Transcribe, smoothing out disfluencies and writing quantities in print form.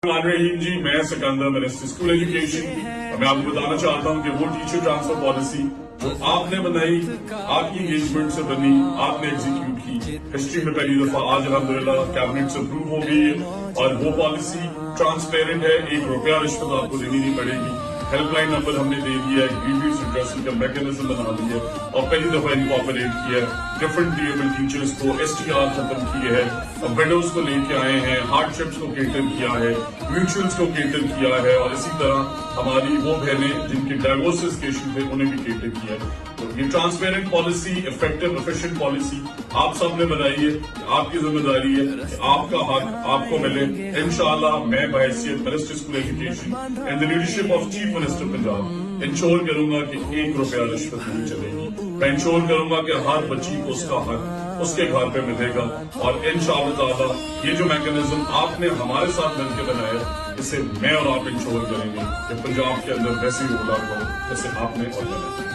रहीम जी, मैं Sikandar minister school education की मैं आपको बताना चाहता हूं कि वो टीचर ट्रांसफर पॉलिसी जो आपने बनाई, आपकी एंगेजमेंट से बनी, आपने एग्जीक्यूट की, हिस्ट्री में पहली दफा आज अल्हम्दुलिल्लाह कैबिनेट से अप्रूव हो गई है और वो पॉलिसी ट्रांसपेरेंट है। 1 रुपया रिश्वत आपको देनी नहीं पड़ेगी। हेल्पलाइन नंबर हमने दे दिया है, ग्रीवियस रिड्रेसल का मैकेनिज्म बना दिया है और पहली दफा इनकॉर्पोरेट किया है। डिफरेंट डिएबल टीचर्स को STR खत्म किए हैं, विडोज को लेके आए हैं, हार्डशिप्स को केटर किया है, म्यूचुअल्स को केटर किया है और इसी तरह हमारी वो बहनें जिनके डाइवोर्सेस के इशू थे उन्हें भी केटर किया है। तो ये transparent policy, effective efficient policy आप सबने बनाई है। आपकी जिम्मेदारी है कि आपका हक आपको मिले। इंशाअल्लाह मैं बहैसियत minister school education and the leadership of chief minister Punjab ensure करूंगा कि 1 रुपया रिश्वत नहीं चलेगी। मैं इंश्योर करूंगा कि हर बच्ची को उसका हक उसके घर पे मिलेगा और इंशाअल्लाह ताला ये जो मैकेनिज्म आपने हमारे साथ मिलकर बनाया, इसे मैं और आप इंश्योर करेंगे कि पंजाब के अंदर वैसी रोल हो जैसे आपने और मैंने।